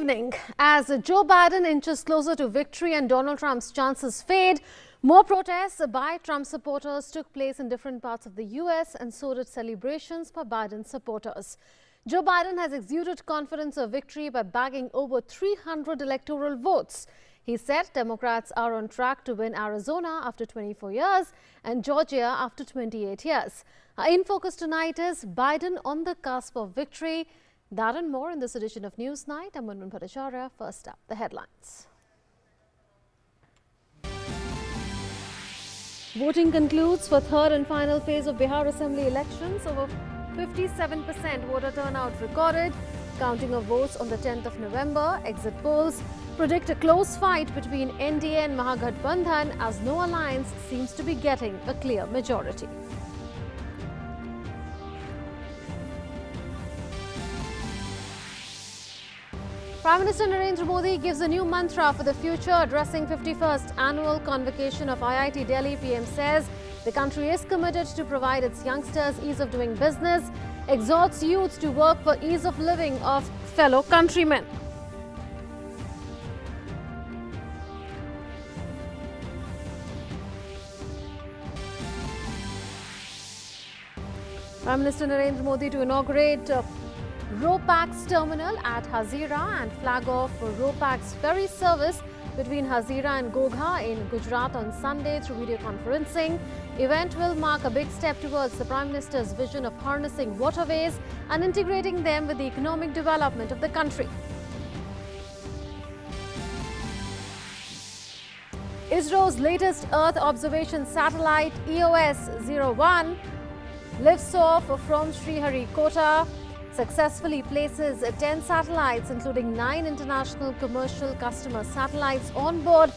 evening. As Joe Biden inches closer to victory and Donald Trump's chances fade, more protests by Trump supporters took place in different parts of the U.S. and so did celebrations by Biden supporters. Joe Biden has exuded confidence of victory by bagging over 300 electoral votes. He said Democrats are on track to win Arizona after 24 years and Georgia after 28 years. Our in focus tonight is Biden on the cusp of victory. That and more in this edition of News Night. I'm Munmun Bhattacharya. First up, the headlines. Voting concludes for third and final phase of Bihar Assembly elections. Over 57% voter turnout recorded. Counting of votes on the 10th of November. Exit polls predict a close fight between NDA and Mahagathbandhan as no alliance seems to be getting a clear majority. Prime Minister Narendra Modi gives a new mantra for the future. Addressing 51st annual convocation of IIT Delhi, PM says the country is committed to provide its youngsters ease of doing business, exhorts youth to work for ease of living of fellow countrymen. Prime Minister Narendra Modi to inaugurate RoPax terminal at Hazira and flag off RoPax ferry service between Hazira and Gogha in Gujarat on Sunday through video conferencing. Event will mark a big step towards the Prime Minister's vision of harnessing waterways and integrating them with the economic development of the country. ISRO's latest Earth observation satellite EOS-01 lifts off from Sriharikota, successfully places 10 satellites, including 9 international commercial customer satellites on board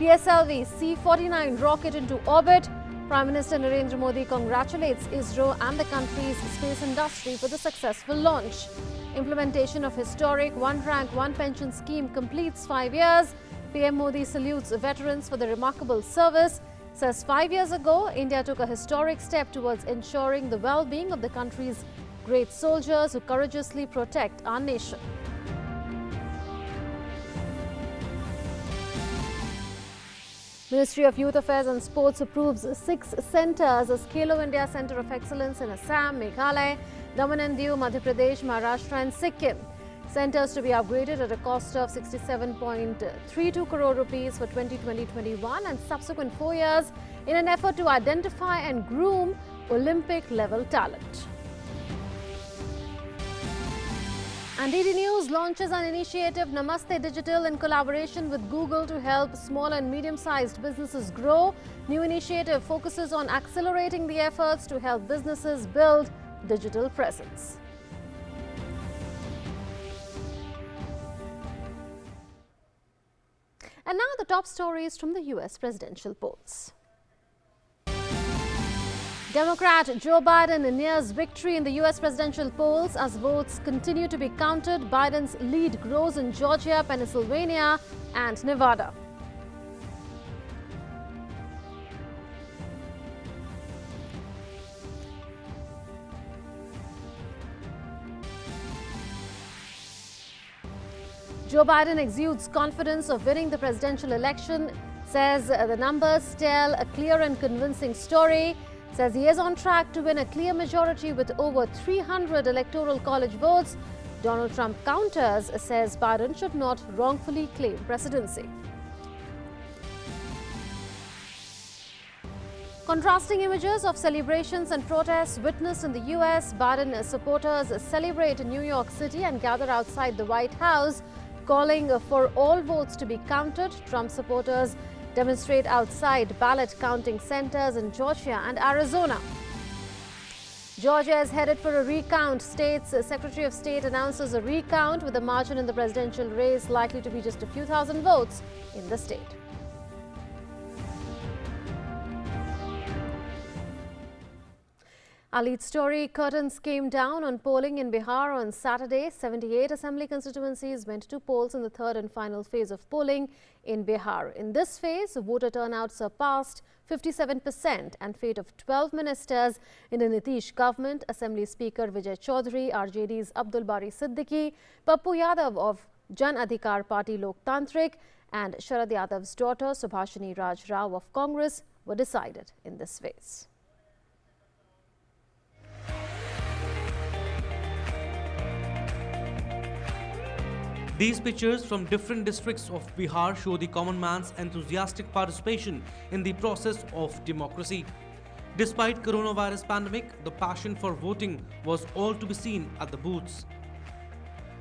PSLV C-49 rocket into orbit. Prime Minister Narendra Modi congratulates ISRO and the country's space industry for the successful launch. Implementation of historic One Rank, One Pension scheme completes 5 years. PM Modi salutes veterans for the remarkable service. Says 5 years ago, India took a historic step towards ensuring the well-being of the country's great soldiers who courageously protect our nation. Ministry of Youth Affairs and Sports approves 6 centres as Khelo India Centre of Excellence in Assam, Meghalaya, Daman and Diu, Madhya Pradesh, Maharashtra and Sikkim. Centres to be upgraded at a cost of 67.32 crore rupees for 2020-21 and subsequent 4 years in an effort to identify and groom Olympic-level talent. And DD News launches an initiative Namaste Digital in collaboration with Google to help small and medium-sized businesses grow. New initiative focuses on accelerating the efforts to help businesses build digital presence. And now the top stories from the US presidential polls. Democrat Joe Biden nears victory in the US presidential polls as votes continue to be counted. Biden's lead grows in Georgia, Pennsylvania and Nevada. Joe Biden exudes confidence of winning the presidential election, says the numbers tell a clear and convincing story. Says he is on track to win a clear majority with over 300 electoral college votes. Donald Trump counters, says Biden should not wrongfully claim presidency. Contrasting images of celebrations and protests witnessed in the U.S. Biden supporters celebrate in New York City and gather outside the White House, calling for all votes to be counted. Trump supporters demonstrate outside ballot counting centers in Georgia and Arizona. Georgia is headed for a recount. State's Secretary of State announces a recount with the margin in the presidential race likely to be just a few thousand votes in the state. Our lead story, curtains came down on polling in Bihar on Saturday. 78 assembly constituencies went to polls in the third and final phase of polling in Bihar. In this phase, voter turnout surpassed 57% and fate of 12 ministers in the Nitish government, Assembly Speaker Vijay Chaudhary, RJD's Abdul Bari Siddiqui, Pappu Yadav of Jan Adhikar Party Loktantrik and Sharad Yadav's daughter Subhashini Raj Rao of Congress were decided in this phase. These pictures from different districts of Bihar show the common man's enthusiastic participation in the process of democracy. Despite coronavirus pandemic, the passion for voting was all to be seen at the booths.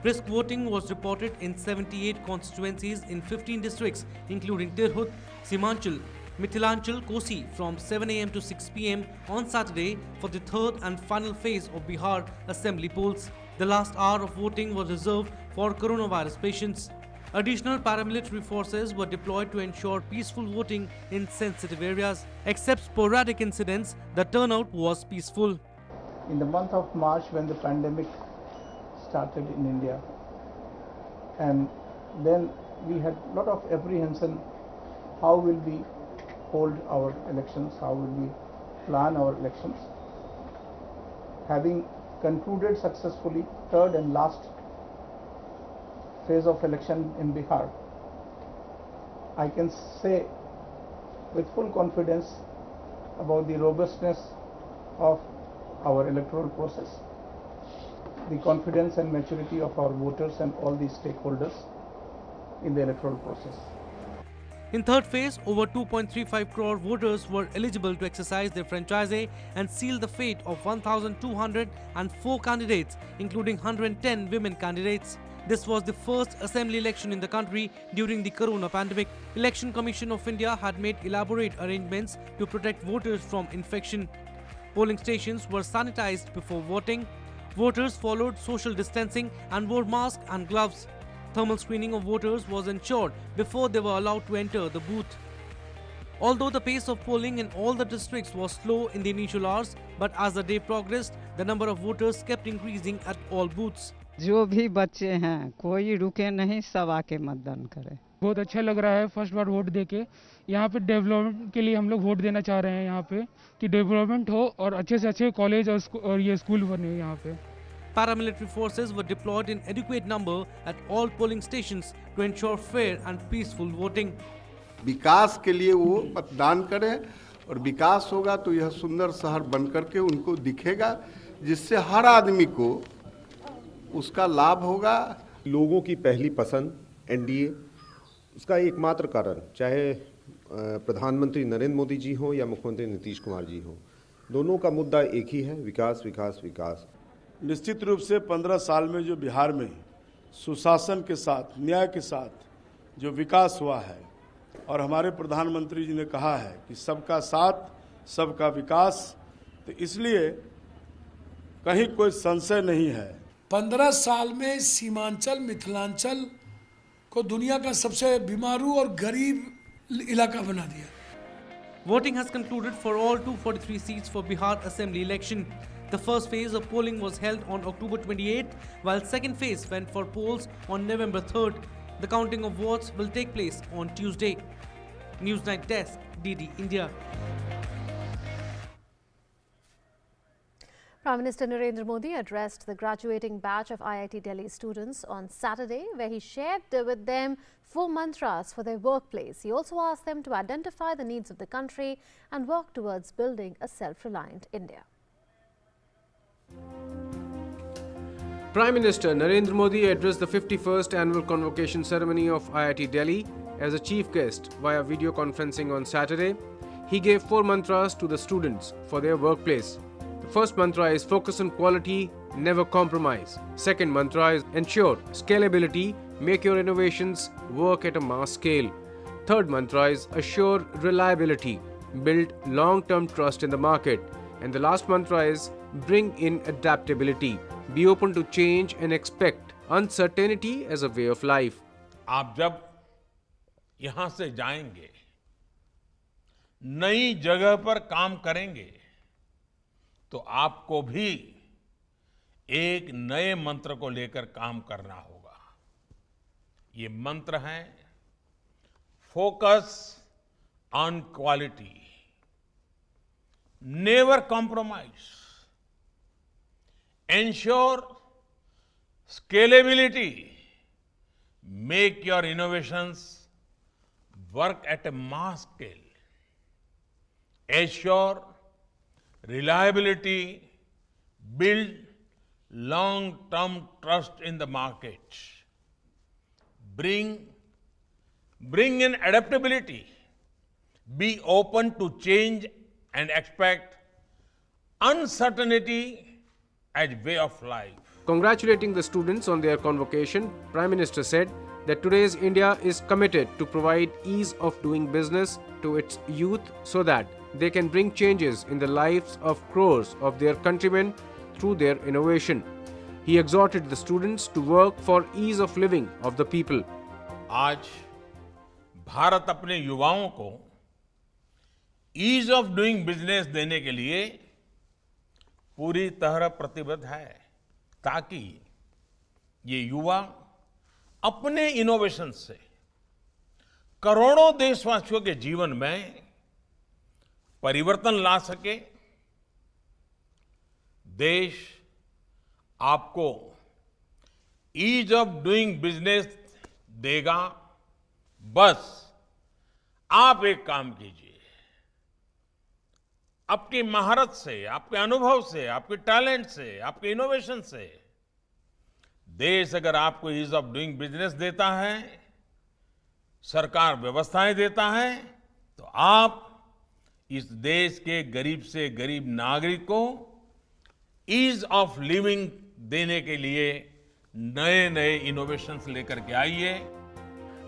Brisk voting was reported in 78 constituencies in 15 districts including Tirhut, Simanchal, Mithilanchal, Kosi from 7 am to 6 pm on Saturday for the third and final phase of Bihar assembly polls. The last hour of voting was reserved for coronavirus patients. Additional paramilitary forces were deployed to ensure peaceful voting in sensitive areas. Except sporadic incidents, the turnout was peaceful. In the month of March, when the pandemic started in India, and then we had a lot of apprehension, how will we hold our elections, how will we plan our elections. Having concluded successfully third and last phase of election in Bihar, I can say with full confidence about the robustness of our electoral process, the confidence and maturity of our voters and all the stakeholders in the electoral process. In third phase, over 2.35 crore voters were eligible to exercise their franchise and seal the fate of 1,204 candidates, including 110 women candidates. This was the first assembly election in the country during the corona pandemic. Election Commission of India had made elaborate arrangements to protect voters from infection. Polling stations were sanitized before voting. Voters followed social distancing and wore masks and gloves. Thermal screening of voters was ensured before they were allowed to enter the booth. Although the pace of polling in all the districts was slow in the initial hours, but as the day progressed, the number of voters kept increasing at all booths. जो भी बच्चे हैं कोई रुके नहीं, सब आके मतदान करें। बहुत अच्छा लग रहा है फर्स्ट बार वोट देके। यहाँ पे डेवलपमेंट के लिए हम लोग वोट देना चाह रहे हैं यहाँ पे कि डेवलपमेंट हो और अच्छे से अच्छे कॉलेज और ये स्कूल बने यहाँ पे। Paramilitary forces were deployed in adequate number at all polling stations to ensure fair and peaceful voting. विकास के लिए वो मतदान करें और विकास होगा तो यह सुंदर शहर बनकर के उनको दिखेगा, जिससे हर आदमी को उसका लाभ होगा। लोगों की पहली पसंद एनडीए, उसका एकमात्र कारण चाहे प्रधानमंत्री नरेंद्र मोदी जी हो या मुख्यमंत्री नीतीश कुमार जी हो, दोनों का मुद्दा एक ही है, विकास विकास विकास। निश्चित रूप से 15 साल में जो बिहार में सुशासन के साथ, न्याय के साथ जो विकास हुआ है और हमारे प्रधानमंत्री जी ने कहा है कि सबका साथ सबका विकास, तो इसलिए कहीं कोई संशय नहीं है। 15 साल में सीमांचल मिथिलांचल को दुनिया का सबसे बीमारू और गरीब इलाका बना दिया। Voting has concluded for all 243 seats for Bihar Assembly election. The first phase of polling was held on October 28th, while second phase went for polls on November 3rd. The counting of votes will take place on Tuesday. Newsnight Desk, DD India. Prime Minister Narendra Modi addressed the graduating batch of IIT Delhi students on Saturday, where he shared with them 4 mantras for their workplace. He also asked them to identify the needs of the country and work towards building a self-reliant India. Prime Minister Narendra Modi addressed the 51st annual convocation ceremony of IIT Delhi as a chief guest via video conferencing on Saturday. He gave 4 mantras to the students for their workplace. The first mantra is focus on quality, never compromise. Second mantra is ensure scalability, make your innovations work at a mass scale. Third mantra is assure reliability, build long-term trust in the market. And the last mantra is bring in adaptability, be open to change and expect uncertainty as a way of life. आप जब यहां से जाएंगे, नई जगह पर काम करेंगे, तो आपको भी एक नए मंत्र को लेकर काम करना होगा। ये मंत्र है focus on quality, never compromise, ensure scalability, make your innovations work at a mass scale, assure reliability, build long-term trust in the market, bring in adaptability, be open to change and expect uncertainty as way of life. Congratulating the students on their convocation, Prime Minister said that today's India is committed to provide ease of doing business to its youth so that they can bring changes in the lives of crores of their countrymen through their innovation. He exhorted the students to work for ease of living of the people. आज भारत अपने युवाओं को ease of doing business देने के लिए पूरी तरह प्रतिबद्ध है ताकि ये युवा अपने इनोवेशन से करोड़ों देशवासियों के जीवन में परिवर्तन ला सके। देश आपको ईज ऑफ डूइंग बिजनेस देगा, बस आप एक काम कीजिए, आपकी महारत से, आपके अनुभव से, आपके टैलेंट से, आपके इनोवेशन से देश अगर आपको ईज ऑफ डूइंग बिजनेस देता है, सरकार व्यवस्थाएं देता है, तो आप इस देश के गरीब से गरीब नागरिक को ईज ऑफ लिविंग देने के लिए नए नए इनोवेशंस लेकर के आइए।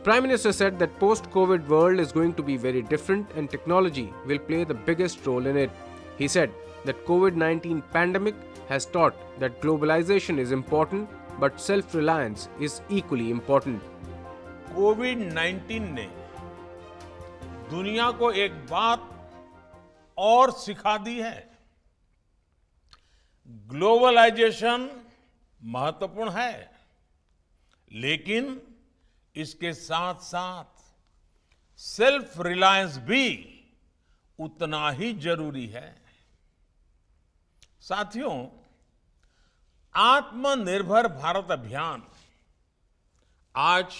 Prime Minister said that post-COVID world is going to be very different and technology will play the biggest role in it. He said that COVID-19 pandemic has taught that globalization is important, but self-reliance is equally important. कोविड-19 ने दुनिया को एक बात और सिखा दी है। Globalisation महत्वपूर्ण है, लेकिन इसके साथ साथ सेल्फ रिलायंस भी उतना ही जरूरी है। साथियों, आत्मनिर्भर भारत अभियान आज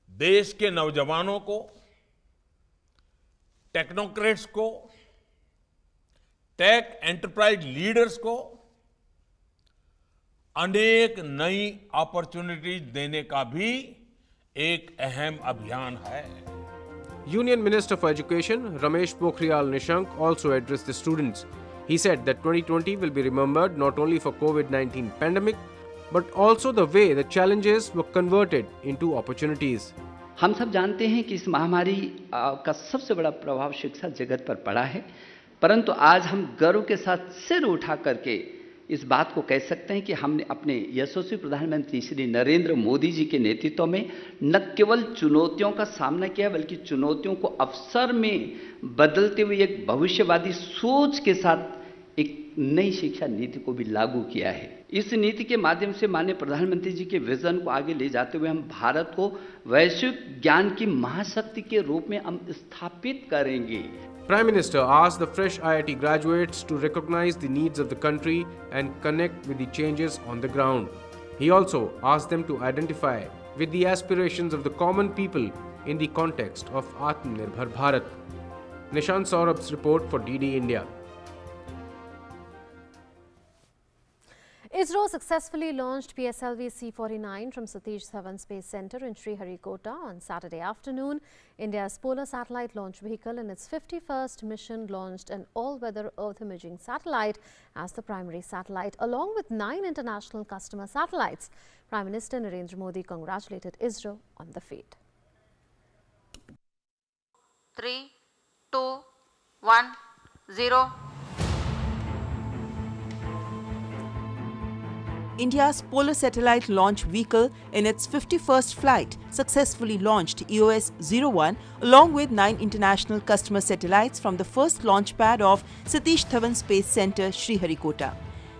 देश के नौजवानों को, टेक्नोक्रेट्स को, टेक एंटरप्राइज लीडर्स को अनेक नई अपॉर्चुनिटीज देने का भी एक अहम अभियान है। Union Minister for Education Ramesh Pokhriyal Nishank also addressed the students. He said that 2020 will be remembered not only for COVID-19 pandemic but also the way the challenges were converted into opportunities. हम सब जानते हैं कि इस महामारी का सबसे बड़ा प्रभाव शिक्षा जगत पर पड़ा है, परंतु आज हम गर्व के साथ सिर उठा करके इस बात को कह सकते हैं कि हमने अपने यशस्वी प्रधानमंत्री श्री नरेंद्र मोदी जी के नेतृत्व में न केवल चुनौतियों का सामना किया, बल्कि चुनौतियों को अवसर में बदलते हुए एक भविष्यवादी सोच के साथ एक नई शिक्षा नीति को भी लागू किया है। इस नीति के माध्यम से माननीय प्रधानमंत्री जी के विजन को आगे ले जाते हुए हम भारत को वैश्विक ज्ञान की महाशक्ति के रूप में हम स्थापित करेंगे। Prime Minister asked the fresh IIT graduates to recognize the needs of the country and connect with the changes on the ground. He also asked them to identify with the aspirations of the common people in the context of Atmanirbhar Bharat. Nishant Saurabh's report for DD India. ISRO successfully launched PSLV C-49 from Satish Dhawan Space Center in Sriharikota on Saturday afternoon. India's polar satellite launch vehicle in its 51st mission launched an all-weather Earth imaging satellite as the primary satellite, along with 9 international customer satellites. Prime Minister Narendra Modi congratulated ISRO on the feat. 3, 2, 1, 0. India's polar satellite launch vehicle in its 51st flight successfully launched EOS-01 along with 9 international customer satellites from the first launch pad of Satish Dhawan Space Center, Sriharikota.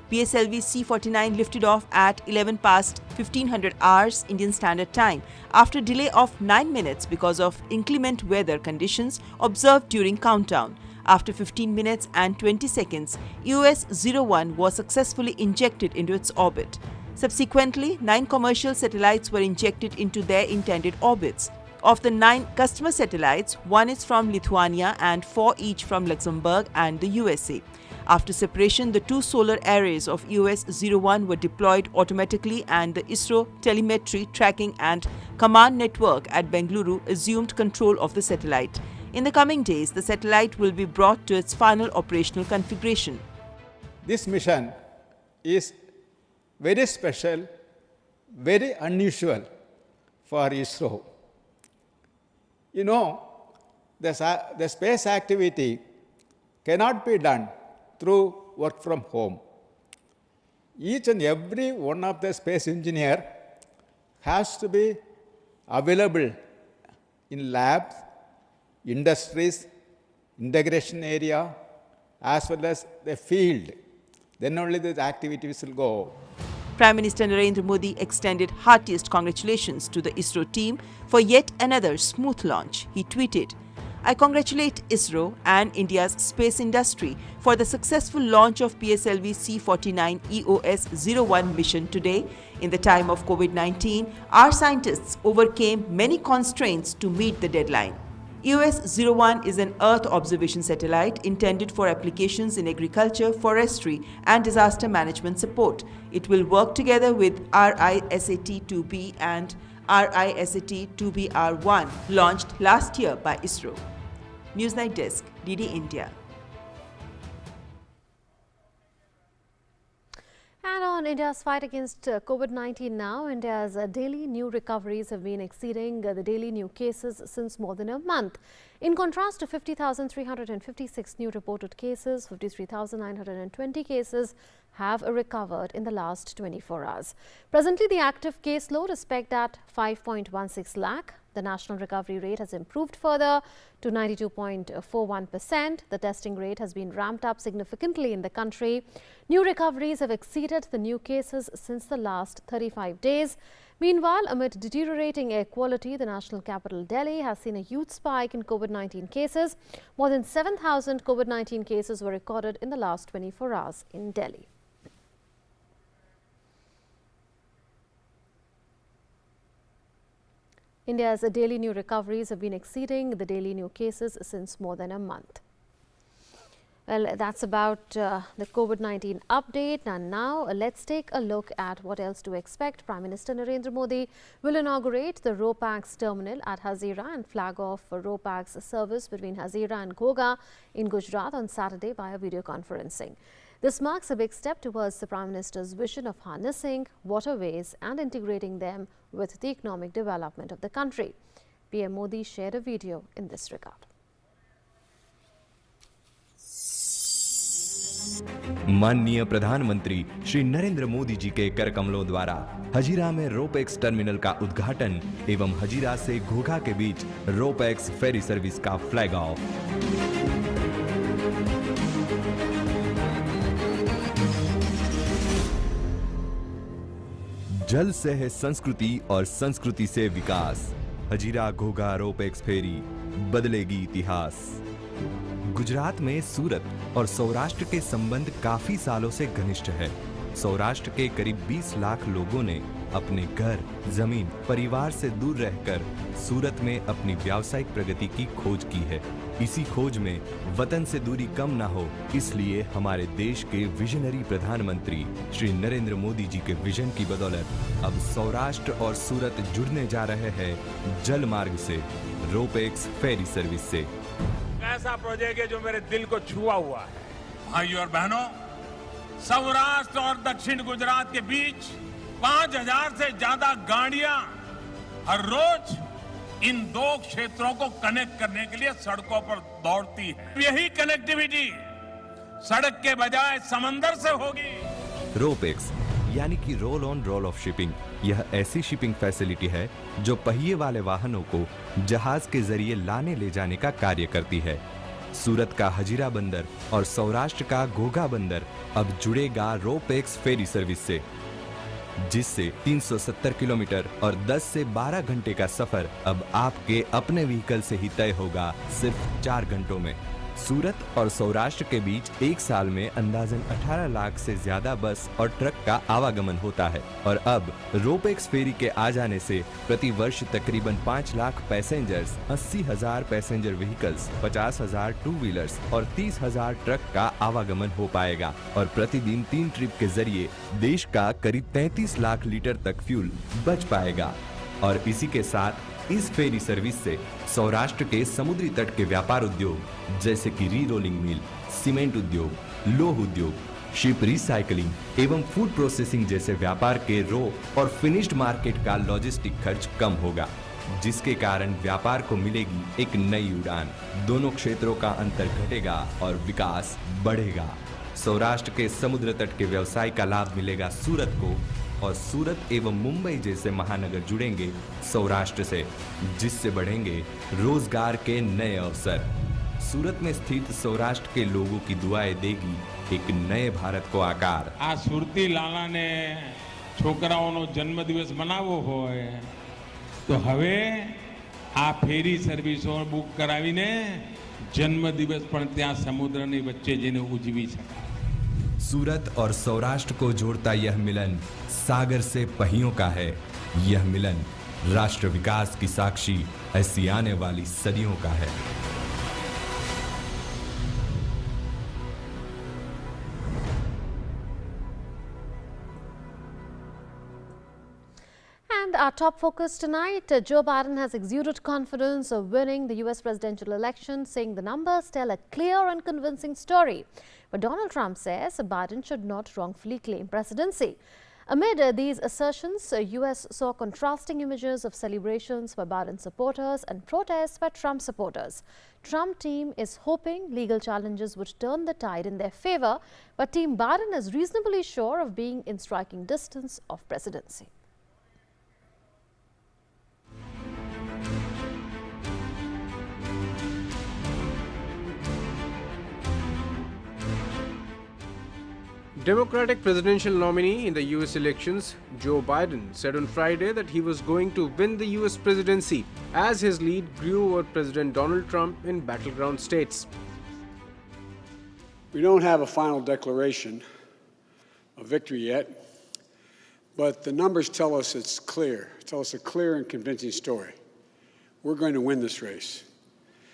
PSLV C-49 lifted off at 11 past 1500 hours Indian Standard Time after a delay of 9 minutes because of inclement weather conditions observed during countdown. After 15 minutes and 20 seconds, EOS-01 was successfully injected into its orbit. Subsequently, 9 commercial satellites were injected into their intended orbits. Of the 9 customer satellites, 1 is from Lithuania and 4 each from Luxembourg and the USA. After separation, the 2 solar arrays of EOS-01 were deployed automatically and the ISRO telemetry, tracking and command network at Bengaluru assumed control of the satellite. In the coming days, the satellite will be brought to its final operational configuration. This mission is very special, very unusual for ISRO. You know, the space activity cannot be done through work from home. Each and every one of the space engineer has to be available in labs, industries, integration area, as well as the field. Then only the activities will go. Prime Minister Narendra Modi extended heartiest congratulations to the ISRO team for yet another smooth launch. He tweeted, "I congratulate ISRO and India's space industry for the successful launch of PSLV C-49 EOS-01 mission today. In the time of COVID-19, our scientists overcame many constraints to meet the deadline." EOS-01 is an Earth observation satellite intended for applications in agriculture, forestry and disaster management support. It will work together with RISAT-2B and RISAT-2BR1 launched last year by ISRO. Newsnight Desk, DD India. And on India's fight against COVID-19 now, India's daily new recoveries have been exceeding the daily new cases since more than a month. In contrast to 50,356 new reported cases, 53,920 cases have recovered in the last 24 hours. Presently, the active case load is pegged at 5.16 lakh. The national recovery rate has improved further to 92.41%. The testing rate has been ramped up significantly in the country. New recoveries have exceeded the new cases since the last 35 days. Meanwhile, amid deteriorating air quality, the national capital Delhi has seen a huge spike in COVID-19 cases. More than 7,000 COVID-19 cases were recorded in the last 24 hours in Delhi. India's daily new recoveries have been exceeding the daily new cases since more than a month. Well, that's about the COVID-19 update. And now let's take a look at what else to expect. Prime Minister Narendra Modi will inaugurate the RoPax terminal at Hazira and flag off RoPax service between Hazira and Ghoga in Gujarat on Saturday via video conferencing. This marks a big step towards the Prime Minister's vision of harnessing waterways and integrating them with the economic development of the country. PM Modi shared a video in this regard. माननीय प्रधानमंत्री श्री नरेंद्र मोदी जी के कर कमलों द्वारा हजीरा में RoPax terminal का उद्घाटन एवं हजीरा से घोघा के बीच रोपैक्स फेरी सर्विस का फ्लैग ऑफ। जल से है संस्कृति और संस्कृति से विकास। हजीरा घोघा रोपैक्स फेरी बदलेगी इतिहास। गुजरात में सूरत और सौराष्ट्र के संबंध काफी सालों से घनिष्ठ है। सौराष्ट्र के करीब 20 लाख लोगों ने अपने घर, जमीन, परिवार से दूर रहकर सूरत में अपनी व्यावसायिक प्रगति की खोज की है। इसी खोज में वतन से दूरी कम ना हो, इसलिए हमारे देश के विजनरी प्रधानमंत्री श्री नरेंद्र मोदी जी के विजन की बदौलत अब सौराष्ट्र और सूरत जुड़ने जा रहे हैं जल मार्ग से, रोपैक्स फेरी सर्विस से। ऐसा प्रोजेक्ट है जो मेरे दिल को छुआ हुआ है। भाइयों और बहनों, सौराष्ट्र और दक्षिण गुजरात के बीच 5,000 से ज्यादा गाड़ियां हर रोज इन दो क्षेत्रों को कनेक्ट करने के लिए सड़कों पर दौड़ती है। यही कनेक्टिविटी सड़क के बजाय समंदर से होगी। रोपैक्स यानी कि roll on roll of shipping, यह ऐसी शिपिंग फैसिलिटी है जो पहिए वाले वाहनों को जहाज के जरिए लाने ले जाने का कार्य करती है। सूरत का हजीरा बंदर और सौराष्ट्र का घोघा बंदर अब जुड़ेगा रोपैक्स फेरी सर्विस से, जिससे 370 किलोमीटर और 10 से 12 घंटे का सफर अब आपके अपने व्हीकल से ही तय होगा सिर्फ 4 घंटों में। सूरत और सौराष्ट्र के बीच एक साल में अंदाजन 18 लाख से ज्यादा बस और ट्रक का आवागमन होता है और अब रोपेक्स फेरी के आ जाने से प्रति वर्ष तकरीबन 5 lakh passengers, 80,000 passenger vehicles, 50,000 two wheelers और 30,000 ट्रक का आवागमन हो पाएगा और प्रतिदिन 3 ट्रिप के जरिए देश का करीब 33 लाख लीटर तक फ्यूल बच पाएगा। और इसी के साथ इस फेरी सर्विस से सौराष्ट्र के समुद्री तट के व्यापार उद्योग जैसे कि री रोलिंग मिल, सीमेंट उद्योग, लौह उद्योग, शिप रिसाइकलिंग एवं फूड प्रोसेसिंग जैसे व्यापार के रो और फिनिश्ड मार्केट का लॉजिस्टिक खर्च कम होगा, जिसके कारण व्यापार को मिलेगी एक नई उड़ान। दोनों क्षेत्रों का अंतर घटेगा और विकास बढ़ेगा। सौराष्ट्र के समुद्र तट के व्यवसाय का लाभ मिलेगा सूरत को और सूरत एवं मुंबई जैसे महानगर जुड़ेंगे सौराष्ट्र से, जिससे बढ़ेंगे रोजगार के नए अवसर। सूरत में स्थित सौराष्ट्र के लोगों की दुआएं देगी एक नए भारत को आकार। आ सुरती लाला ने छोकराओनो जन्मदिवस मनावो होय तो हवे आ फेरी सर्विसो बुक करावीने जन्मदिवस पण त्या समुद्रनी वच्चे जईने उजवी शकाय। सूरत और सौराष्ट्र को जोड़ता यह मिलन सागर से पहियों का है। यह मिलन राष्ट्र विकास की साक्षी ऐसी आने वाली सदियों का है। And our top focus tonight, Joe Biden has exuded confidence of winning the US presidential election, saying the numbers tell a clear and convincing story. But Donald Trump says Biden should not wrongfully claim presidency. Amid these assertions, US saw contrasting images of celebrations by Biden supporters and protests by Trump supporters. Trump team is hoping legal challenges would turn the tide in their favor, but Team Biden is reasonably sure of being in striking distance of presidency. Democratic presidential nominee in the US elections, Joe Biden, said on Friday that he was going to win the US presidency as his lead grew over President Donald Trump in battleground states. We don't have a final declaration of victory yet, but the numbers tell us it's clear. Tell us a clear and convincing story. We're going to win this race.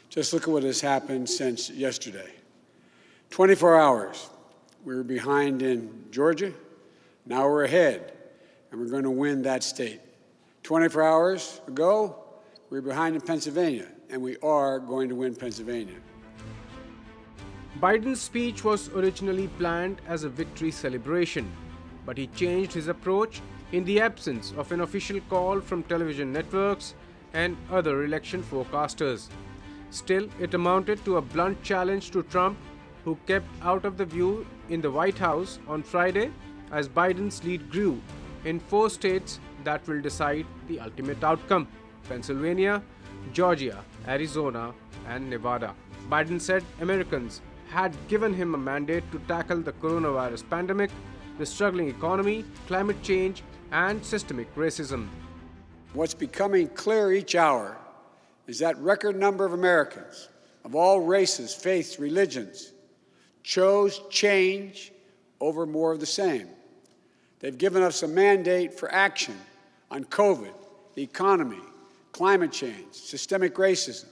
Just look at what has happened since yesterday. 24 hours. We were behind in Georgia. Now we're ahead, and we're going to win that state. 24 hours ago, we were behind in Pennsylvania, and we are going to win Pennsylvania. Biden's speech was originally planned as a victory celebration, but he changed his approach in the absence of an official call from television networks and other election forecasters. Still, it amounted to a blunt challenge to Trump, who kept out of the view in the White House on Friday as Biden's lead grew in 4 states that will decide the ultimate outcome: Pennsylvania, Georgia, Arizona, and Nevada. Biden said Americans had given him a mandate to tackle the coronavirus pandemic, the struggling economy, climate change, and systemic racism. What's becoming clear each hour is that record number of Americans of all races, faiths, religions chose change over more of the same. They've given us a mandate for action on COVID, the economy, climate change, systemic racism.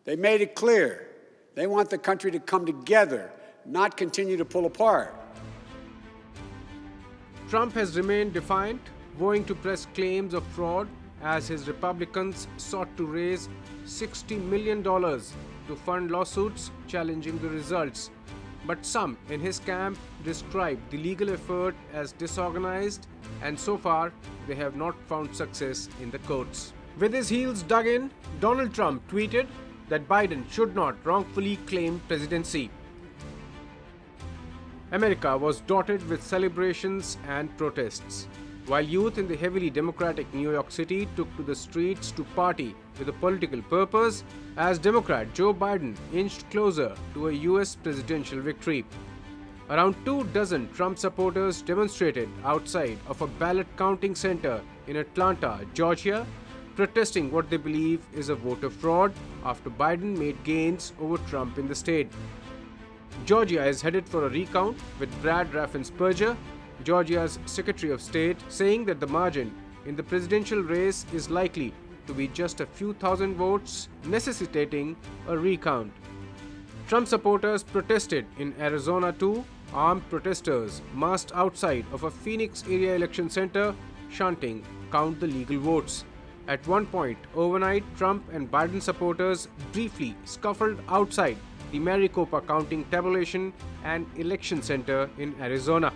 They made it clear they want the country to come together, not continue to pull apart. Trump has remained defiant, vowing to press claims of fraud as his Republicans sought to raise $60 million to fund lawsuits challenging the results. But some in his camp described the legal effort as disorganized, and so far they have not found success in the courts. With his heels dug in, Donald Trump tweeted that Biden should not wrongfully claim presidency. America was dotted with celebrations and protests. While youth in the heavily Democratic New York City took to the streets to party with a political purpose, as Democrat Joe Biden inched closer to a US presidential victory. Around 24 Trump supporters demonstrated outside of a ballot counting center in Atlanta, Georgia, protesting what they believe is a voter fraud after Biden made gains over Trump in the state. Georgia is headed for a recount, with Brad Raffensperger, Georgia's Secretary of State, saying that the margin in the presidential race is likely to be just a few thousand votes, necessitating a recount. Trump supporters protested in Arizona too. Armed protesters massed outside of a Phoenix area election center, chanting, "Count the legal votes." At one point overnight, Trump and Biden supporters briefly scuffled outside the Maricopa Counting Tabulation and Election Center in Arizona.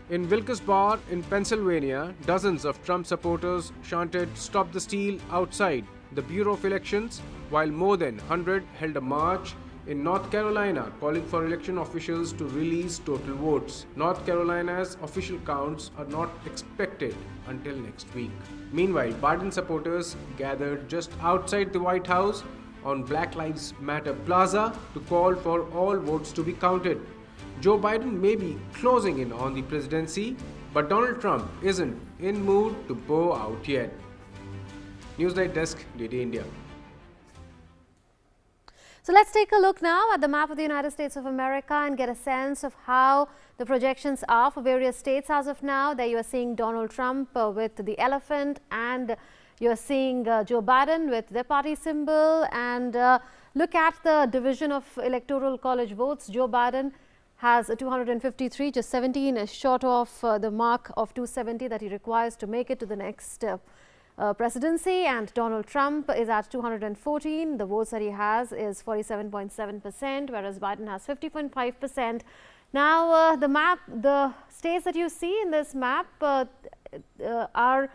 In Wilkes-Barre in Pennsylvania, dozens of Trump supporters chanted "Stop the Steal" outside the Bureau of Elections, while more than 100 held a march in North Carolina calling for election officials to release total votes. North Carolina's official counts are not expected until next week. Meanwhile, Biden supporters gathered just outside the White House on Black Lives Matter Plaza to call for all votes to be counted. Joe Biden may be closing in on the presidency, but Donald Trump isn't in mood to bow out yet. Newsnight Desk, DD India. So let's take a look now at the map of the United States of America and get a sense of how the projections are for various states as of now. There you are seeing Donald Trump with the elephant, and you're seeing Joe Biden with their party symbol. And look at the division of electoral college votes. Joe Biden has 253, just 17 is short of the mark of 270 that he requires to make it to the next presidency, and Donald Trump is at 214. The votes that he has is 47.7%, whereas Biden has 50.5%. Now, the states that you see in this map are,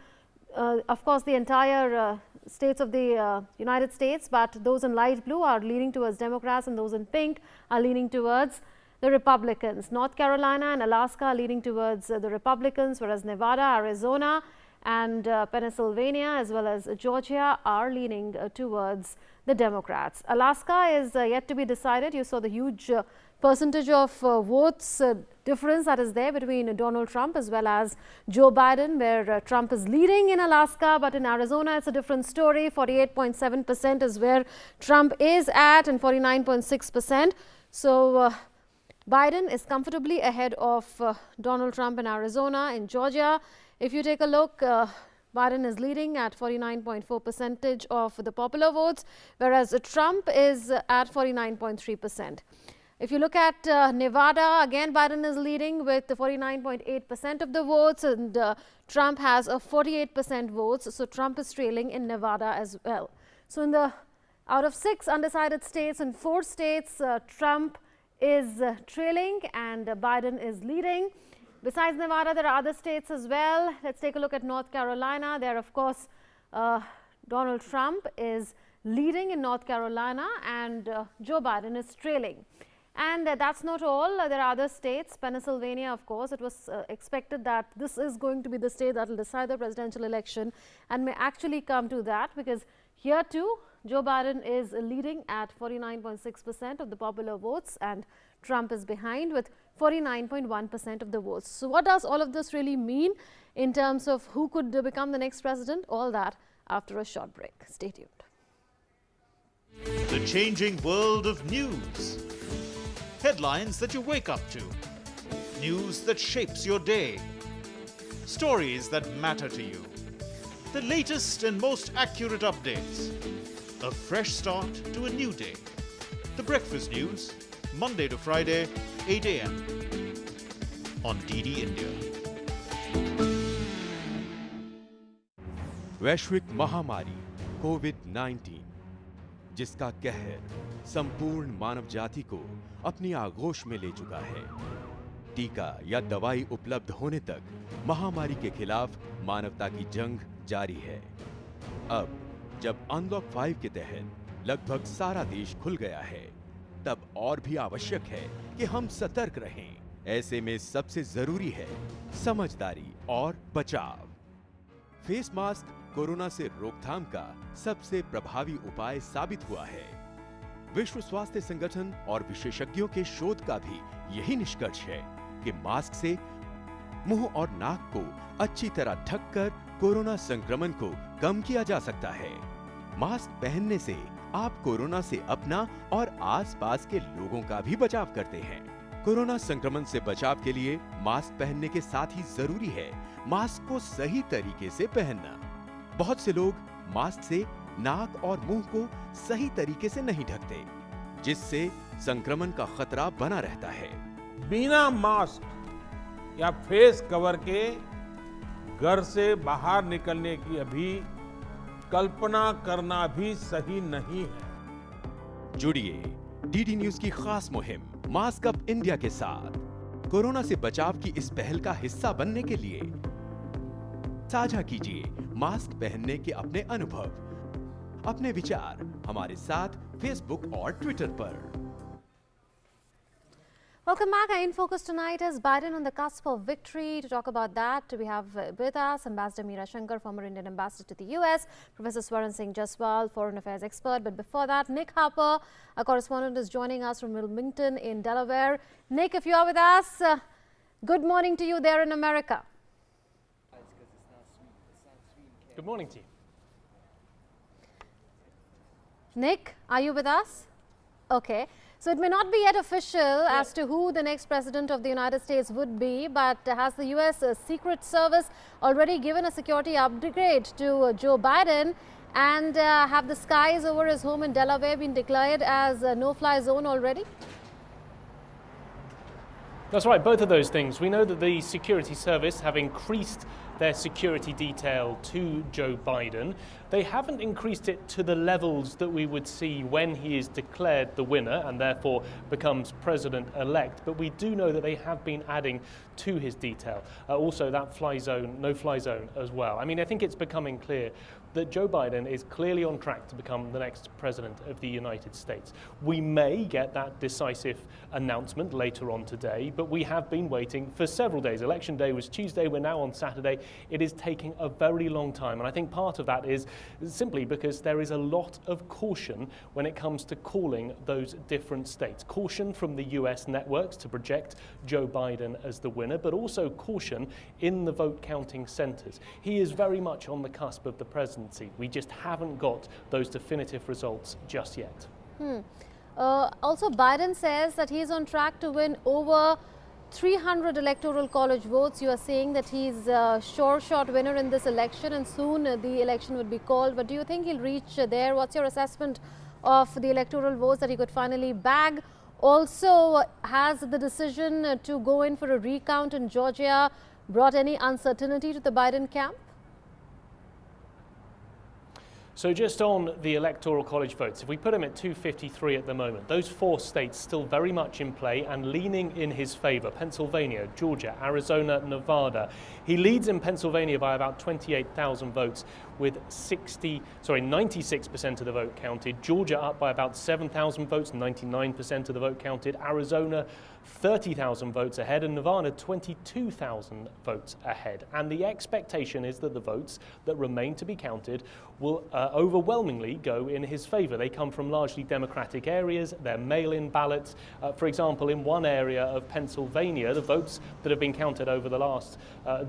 of course, the entire states of the United States, but those in light blue are leaning towards Democrats, and those in pink are leaning towards the Republicans. North Carolina and Alaska are leaning towards the Republicans, whereas Nevada, Arizona, and Pennsylvania as well as Georgia are leaning towards the Democrats. Alaska is yet to be decided. You saw the huge percentage of votes difference that is there between Donald Trump as well as Joe Biden, where Trump is leading in Alaska, but in Arizona it's a different story. 48.7% is where Trump is at, and 49.6%. So Biden is comfortably ahead of Donald Trump in Arizona. In Georgia, if you take a look, Biden is leading at 49.4% of the popular votes, whereas Trump is at 49.3%. If you look at Nevada, again Biden is leading with 49.8% of the votes, and Trump has a 48% votes, so Trump is trailing in Nevada as well. So in the out of 6 undecided states, in 4 states Trump is trailing and Biden is leading. Besides Nevada, there are other states as well. Let's take a look at North Carolina. There, of course, Donald Trump is leading in North Carolina, and Joe Biden is trailing. And that's not all. There are other states. Pennsylvania, of course, it was expected that this is going to be the state that will decide the presidential election, and may actually come to that, because here too Joe Biden is leading at 49.6% of the popular votes, and Trump is behind with 49.1% of the votes. So what does all of this really mean in terms of who could become the next president? All that after a short break. Stay tuned. The changing world of news. Headlines that you wake up to. News that shapes your day. Stories that matter to you. The latest and most accurate updates. A fresh start to a new day. The Breakfast News, Monday to Friday, 8 a.m. on DD India. वैश्विक महामारी कोविड-19, जिसका कहर संपूर्ण मानव जाति को अपनी आगोश में ले चुका है। टीका या दवाई उपलब्ध होने तक महामारी के खिलाफ मानवता की जंग जारी है। अब जब अनलॉक 5 के तहत लगभग सारा देश खुल गया है, तब और भी आवश्यक है कि हम सतर्क रहें। ऐसे में सबसे जरूरी है समझदारी और बचाव। फेस मास्क कोरोना से रोकथाम का सबसे प्रभावी उपाय साबित हुआ है। विश्व स्वास्थ्य संगठन और विशेषज्ञों के शोध का भी यही निष्कर्ष है कि मास्क से मुंह और नाक को अच्छी तरह ढककर कोरोना संक्रमण को कम किया जा सकता है। मास्क पहनने से आप कोरोना से अपना और आसपास के लोगों का भी बचाव करते हैं। कोरोना संक्रमण से बचाव के लिए मास्क पहनने के साथ ही जरूरी है मास्क को सही तरीके से पहनना। बहुत से लोग मास्क से नाक और मुंह को सही तरीके से नहीं ढकते, जिससे संक्रमण का खतरा बना रहता है। बिना मास्क या फेस कवर के घर से बाहर निकलने की अभी कल्पना करना भी सही नहीं है। जुड़िए डीडी न्यूज की खास मुहिम मास्क अप इंडिया के साथ। कोरोना से बचाव की इस पहल का हिस्सा बनने के लिए साझा कीजिए मास्क पहनने के अपने अनुभव, अपने विचार हमारे साथ फेसबुक और ट्विटर पर। Welcome back. Our In Focus tonight is Biden on the cusp of victory. To talk about that, we have with us Ambassador Meera Shankar, former Indian ambassador to the US, Professor Swaran Singh Jaswal, foreign affairs expert. But before that, Nick Harper, a correspondent, is joining us from Wilmington in Delaware. Nick, if you are with us, good morning to you there in America. Good morning to you. Nick, are you with us? Okay. So it may not be yet official as to who the next president of the United States would be, but has the US Secret Service already given a security upgrade to Joe Biden, and have the skies over his home in Delaware been declared as a no-fly zone already? That's right, both of those things. We know that the Security Service have increased their security detail to Joe Biden. They haven't increased it to the levels that we would see when he is declared the winner and therefore becomes president-elect, but we do know that they have been adding to his detail. Also that fly zone, no-fly zone as well. I mean, I think it's becoming clear that Joe Biden is clearly on track to become the next president of the United States. We may get that decisive announcement later on today, but we have been waiting for several days. Election day was Tuesday, we're now on Saturday. It is taking a very long time, and I think part of that is simply because there is a lot of caution when it comes to calling those different states. Caution from the US networks to project Joe Biden as the winner, but also caution in the vote counting centers. He is very much on the cusp of the presidency. We just haven't got those definitive results just yet. Also, Biden says that he's on track to win over 300 electoral college votes. You are saying that he's a sure shot winner in this election, and soon the election would be called. But do you think he'll reach there? What's your assessment of the electoral votes that he could finally bag? Also, has the decision to go in for a recount in Georgia brought any uncertainty to the Biden camp? So just on the electoral college votes, if we put him at 253 at the moment, those four states still very much in play and leaning in his favor: Pennsylvania, Georgia, Arizona, Nevada. He leads in Pennsylvania by about 28,000 votes with 96% of the vote counted. Georgia up by about 7,000 votes, 99% of the vote counted. Arizona 30,000 votes ahead, and Nevada 22,000 votes ahead. And the expectation is that the votes that remain to be counted will overwhelmingly go in his favor. They come from largely Democratic areas. They're mail-in ballots. For example, in one area of Pennsylvania, the votes that have been counted over the last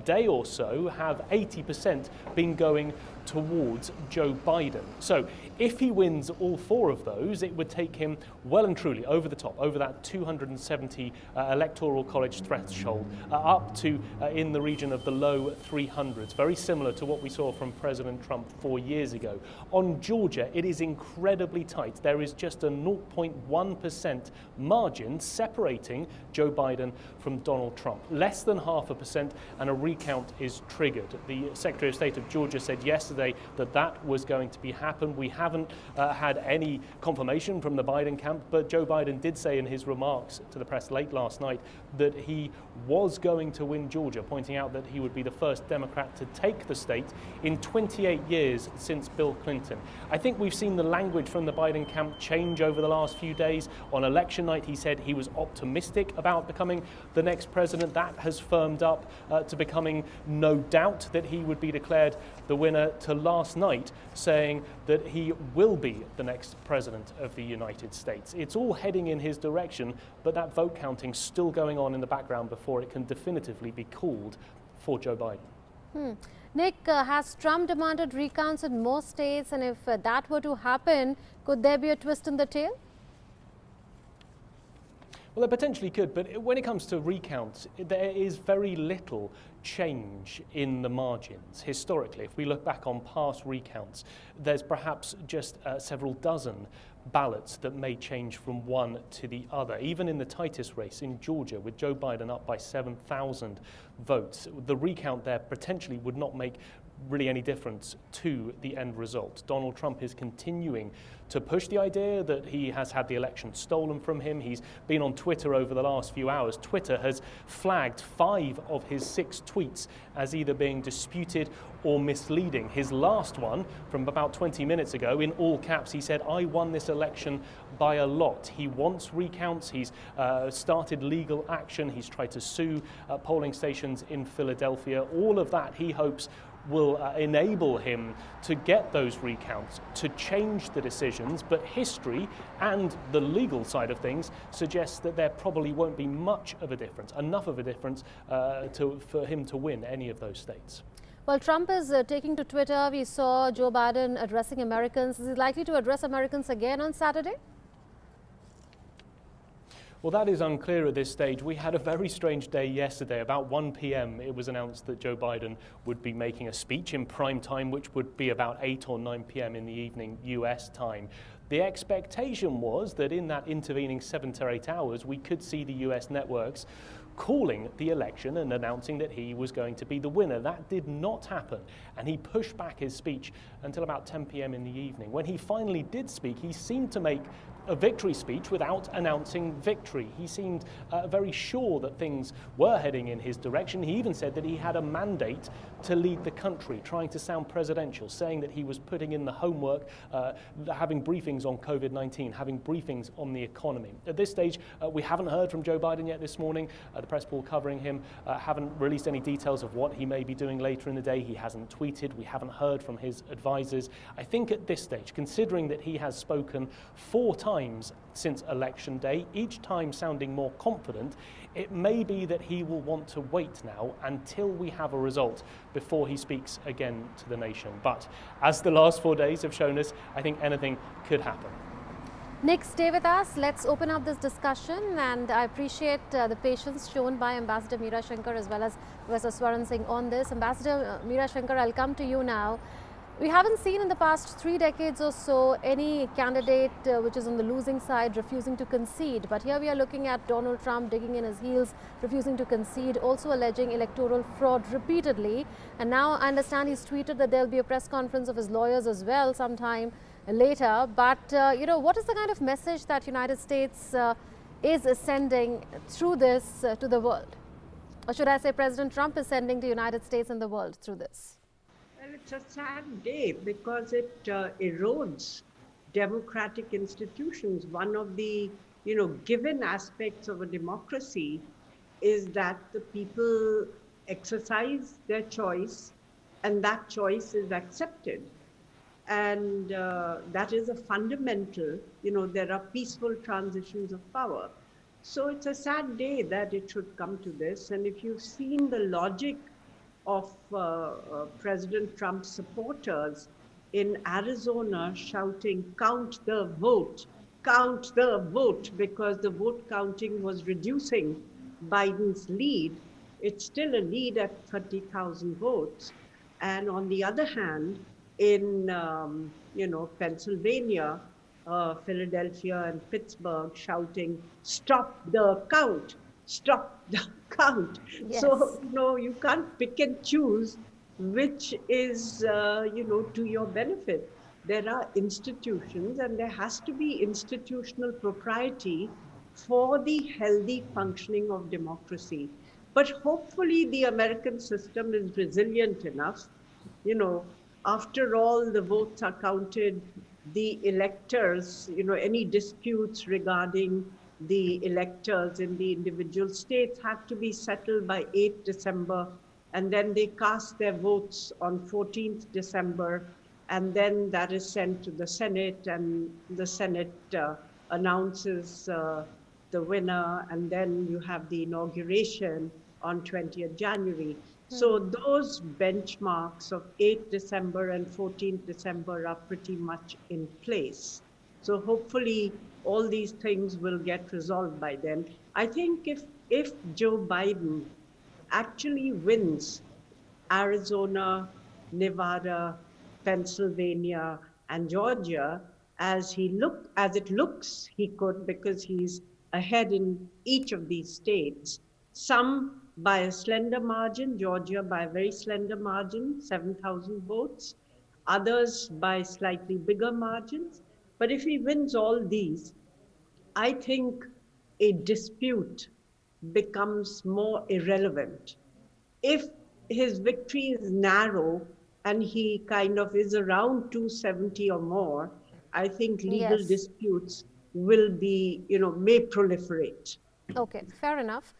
day or so have 80% been going towards Joe Biden. So if he wins all four of those, it would take him well and truly over the top, over that 270 electoral college threshold, up to in the region of the low 300s, very similar to what we saw from President Trump 4 years ago. On Georgia, it is incredibly tight. There is just a 0.1% margin separating Joe Biden from Donald Trump. Less than 0.5%, and a recount is triggered. The Secretary of State of Georgia said yesterday that that was going to be happen. We haven't had any confirmation from the Biden camp, but Joe Biden did say in his remarks to the press late last night that he was going to win Georgia, pointing out that he would be the first Democrat to take the state in 28 years since Bill Clinton. I think we've seen the language from the Biden camp change over the last few days. On election night, he said he was optimistic about becoming the next president. That has firmed up to becoming no doubt that he would be declared the winner, to last night saying that he will be the next president of the United States. It's all heading in his direction, but that vote counting still going on in the background before it can definitively be called for Joe Biden. Nick, has Trump demanded recounts in more states, and if that were to happen, could there be a twist in the tail? Well, it potentially could, but when it comes to recounts, there is very little change in the margins. Historically, if we look back on past recounts, there's perhaps just several dozen ballots that may change from one to the other. Even in the tightest race in Georgia, with Joe Biden up by 7,000 votes, the recount there potentially would not make really any difference to the end result. Donald Trump is continuing to push the idea that he has had the election stolen from him. He's been on Twitter over the last few hours. Twitter has flagged 5 of his 6 tweets as either being disputed or misleading. His last one, from about 20 minutes ago, in all caps, he said, "I won this election by a lot." He wants recounts. He's started legal action. He's tried to sue polling stations in Philadelphia. All of that, he hopes, will enable him to get those recounts, to change the decisions, but history and the legal side of things suggests that there probably won't be much of a difference, enough of a difference for him to win any of those states. Well, Trump is taking to Twitter. We saw Joe Biden addressing Americans. Is he likely to address Americans again on Saturday? Well, that is unclear at this stage. We had a very strange day yesterday. About 1 p.m. it was announced that Joe Biden would be making a speech in prime time, which would be about 8 or 9 p.m. in the evening US time. The expectation was that in that intervening 7 to 8 hours, we could see the US networks calling the election and announcing that he was going to be the winner. That did not happen, and he pushed back his speech until about 10 p.m. in the evening. When he finally did speak, he seemed to make a victory speech without announcing victory. He seemed very sure that things were heading in his direction. He even said that he had a mandate to lead the country, trying to sound presidential, saying that he was putting in the homework, having briefings on COVID-19, having briefings on the economy. At this stage, we haven't heard from Joe Biden yet this morning. The press pool covering him haven't released any details of what he may be doing later in the day. He hasn't tweeted. We haven't heard from his advisors. I think at this stage, considering that he has spoken 4 times since election day, each time sounding more confident, it may be that he will want to wait now until we have a result before he speaks again to the nation. But as the last 4 days have shown us, I think anything could happen. Nick, stay with us. Let's open up this discussion, and I appreciate the patience shown by Ambassador Meera Shankar as well as Professor Swaran Singh on this. Ambassador Meera Shankar, I'll come to you now. We haven't seen in the past 3 decades or so any candidate which is on the losing side refusing to concede. But here we are looking at Donald Trump digging in his heels, refusing to concede, also alleging electoral fraud repeatedly. And now I understand he's tweeted that there'll be a press conference of his lawyers as well sometime later. But, what is the kind of message that United States is sending through this to the world? Or should I say President Trump is sending to United States and the world through this? Well, it's a sad day because it erodes democratic institutions. One of the, given aspects of a democracy is that the people exercise their choice and that choice is accepted. And that is a fundamental, there are peaceful transitions of power. So it's a sad day that it should come to this. And if you've seen the logic of President Trump's supporters in Arizona shouting, "Count the vote, because the vote counting was reducing Biden's lead. It's still a lead at 30,000 votes. And on the other hand, in Pennsylvania, Philadelphia and Pittsburgh shouting, "Stop the count, stop the count." Yes. So, you can't pick and choose which is, to your benefit. There are institutions and there has to be institutional propriety for the healthy functioning of democracy. But hopefully the American system is resilient enough. After all, the votes are counted, the electors, any disputes regarding the electors in the individual states have to be settled by 8 December, and then they cast their votes on 14th December, and then that is sent to the Senate, and the Senate announces the winner, and then you have the inauguration on 20th January. So those benchmarks of 8th December and 14th December are pretty much in place. So hopefully all these things will get resolved by then. I think if Joe Biden actually wins Arizona, Nevada, Pennsylvania, and Georgia, as it looks he could, because he's ahead in each of these states, some by a slender margin, Georgia by a very slender margin, 7,000 votes, others by slightly bigger margins. But if he wins all these, I think a dispute becomes more irrelevant. If his victory is narrow and he kind of is around 270 or more, I think legal Yes. disputes will be, may proliferate. Okay, fair enough.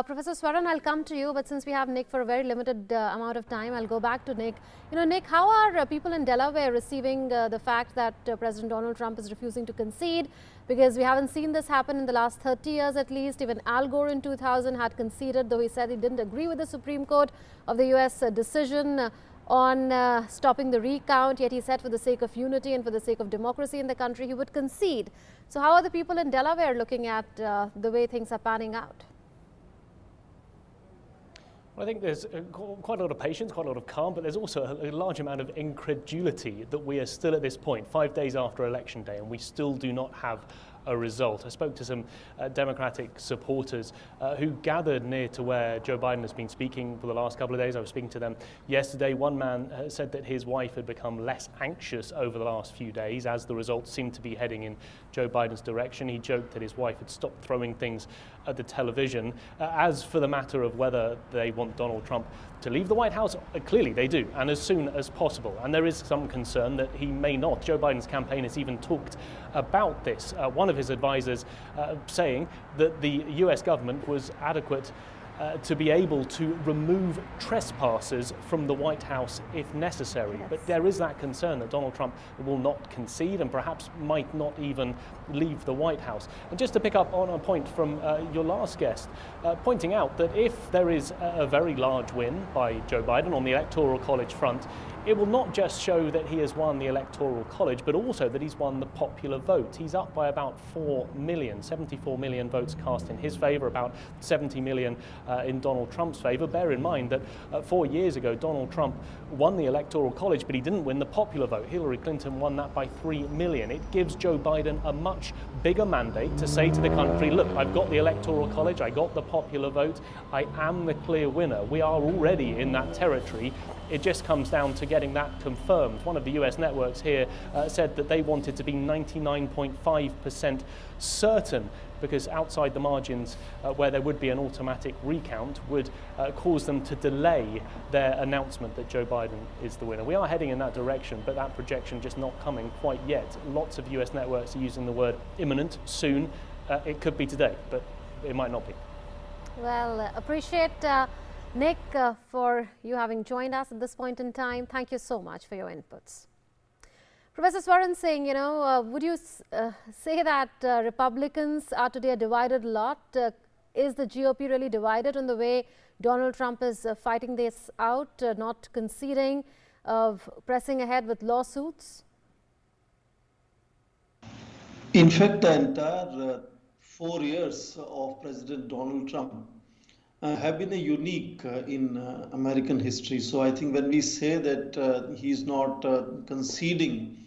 Professor Swaran, I'll come to you, but since we have Nick for a very limited amount of time, I'll go back to Nick. Nick, how are people in Delaware receiving the fact that President Donald Trump is refusing to concede? Because we haven't seen this happen in the last 30 years at least. Even Al Gore in 2000 had conceded, though he said he didn't agree with the Supreme Court of the US decision on stopping the recount, yet he said for the sake of unity and for the sake of democracy in the country, he would concede. So how are the people in Delaware looking at the way things are panning out? Well, I think there's quite a lot of patience, quite a lot of calm, but there's also a large amount of incredulity that we are still at this point, 5 days after Election Day, and we still do not have a result. I spoke to some Democratic supporters who gathered near to where Joe Biden has been speaking for the last couple of days. I was speaking to them yesterday. One man said that his wife had become less anxious over the last few days as the results seemed to be heading in Joe Biden's direction. He joked that his wife had stopped throwing things at the television. As for the matter of whether they want Donald Trump to leave the White House, clearly they do, and as soon as possible. And there is some concern that he may not. Joe Biden's campaign has even talked about this. One of his advisors saying that the US government was adequate to be able to remove trespassers from the White House if necessary. Yes. But there is that concern that Donald Trump will not concede and perhaps might not even leave the White House. And just to pick up on a point from your last guest, pointing out that if there is a very large win by Joe Biden on the Electoral College front, it will not just show that he has won the Electoral College, but also that he's won the popular vote. He's up by about 4 million, 74 million votes cast in his favor, about 70 million in Donald Trump's favor. Bear in mind that 4 years ago, Donald Trump won the Electoral College, but he didn't win the popular vote. Hillary Clinton won that by 3 million. It gives Joe Biden a much bigger mandate to say to the country, look, I've got the Electoral College, I got the popular vote, I am the clear winner. We are already in that territory. It just comes down to getting that confirmed. One of the US networks here said that they wanted to be 99.5% certain, because outside the margins where there would be an automatic recount would cause them to delay their announcement that Joe Biden is the winner. We are heading in that direction, but that projection just not coming quite yet. Lots of US networks are using the word imminent, soon. It could be today, but it might not be. Well, appreciate Nick, for you having joined us at this point in time. Thank you so much for your inputs. Professor Swaran Singh, would you say that Republicans are today a divided lot? Is the GOP really divided on the way Donald Trump is fighting this out, not conceding, pressing ahead with lawsuits? In fact, the entire 4 years of President Donald Trump have been a unique in American history. So I think when we say that he is not conceding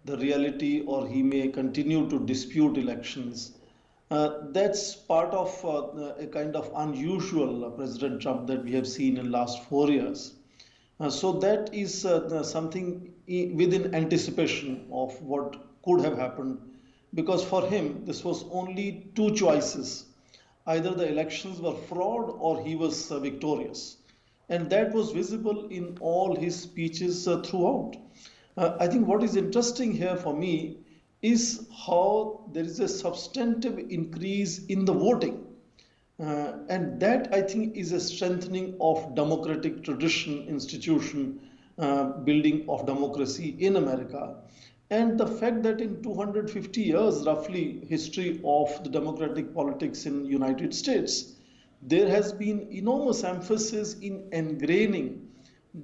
the reality, or he may continue to dispute elections, that's part of a kind of unusual President Trump that we have seen in the last 4 years. So that is something within anticipation of what could have happened, because for him this was only two choices. Either the elections were fraud or he was victorious. And that was visible in all his speeches throughout. I think what is interesting here for me is how there is a substantive increase in the voting. And that, I think, is a strengthening of democratic tradition, institution, building of democracy in America. And the fact that in 250 years, roughly, history of the democratic politics in United States, there has been enormous emphasis in ingraining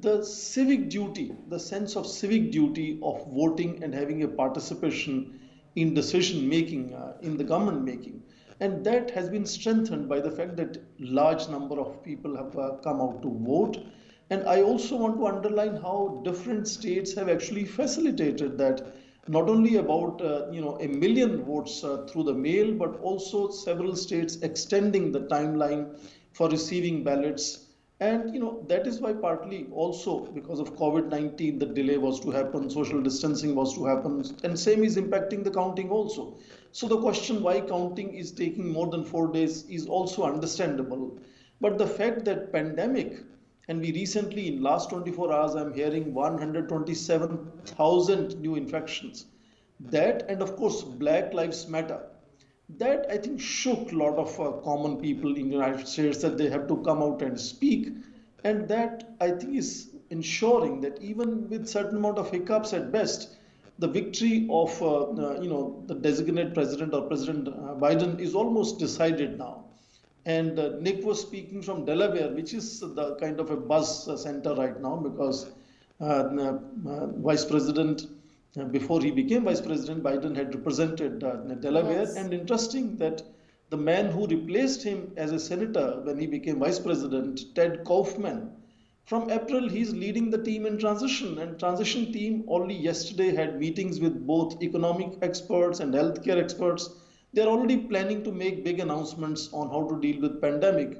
the civic duty, the sense of civic duty of voting and having a participation in decision making, in the government making. And that has been strengthened by the fact that large number of people have come out to vote. And I also want to underline how different states have actually facilitated that, not only about 1 million votes through the mail, but also several states extending the timeline for receiving ballots. And that is why, partly also because of COVID-19, the delay was to happen, social distancing was to happen, and same is impacting the counting also. So the question why counting is taking more than 4 days is also understandable. But the fact that pandemic, and we recently in last 24 hours I'm hearing 127,000 new infections, that, and of course Black Lives Matter, that I think shook a lot of common people in the United States, that they have to come out and speak. And that I think is ensuring that even with certain amount of hiccups at best, the victory of the designated president or President Biden is almost decided now. And Nick was speaking from Delaware, which is the kind of a buzz center right now, because Vice President, before he became Vice President, Biden had represented Delaware. Yes. And interesting that the man who replaced him as a senator when he became Vice President, Ted Kaufman, from April he's leading the team in transition. And transition team only yesterday had meetings with both economic experts and healthcare experts. They're already planning to make big announcements on how to deal with pandemic.